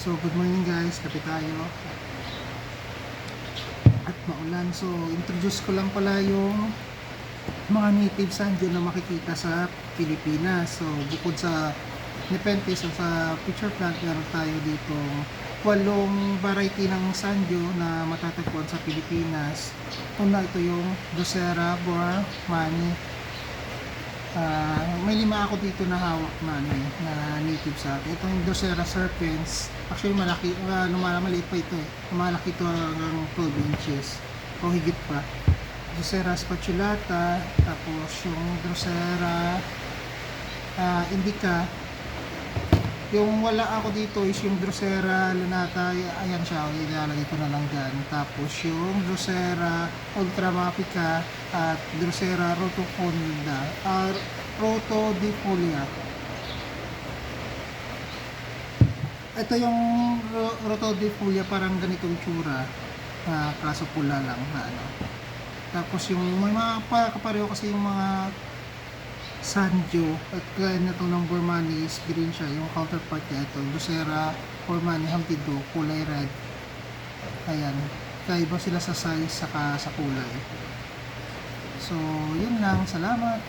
So good morning guys, kape tayo at maulan. So introduce ko lang pala yung mga native sanjo na makikita sa Pilipinas. So bukod sa Nepenthes o sa pitcher plant, meron tayo dito 8 variety ng sanjo na matatagpuan sa Pilipinas. Una, ito yung Drosera Bormani. May 5 ako dito na hawak na native sa atin. Ito yung Drosera Serpens. Actually malaki, maliit pa ito malaki ito hanggang 12 inches o higit pa. Drosera Spatulata, tapos yung Drosera Indica. Yung wala ako dito is yung Drosera Lunata, ayan siya, ilalagay ko na lang dyan. Tapos yung Drosera Ultramafica at Drosera Rotodifolia. Ito yung Rotodifolia, parang ganitong tsura, kaso pula lang na ano. Tapos yung may mga kapareho kasi yung mga sanjo at kaya na itong ng Bormani is green siya. Yung counterpart niya ito, Drosera Bormani Hampido, kulay red. Ayan, kaiba sila sa size saka sa kulay. So yun lang, salamat.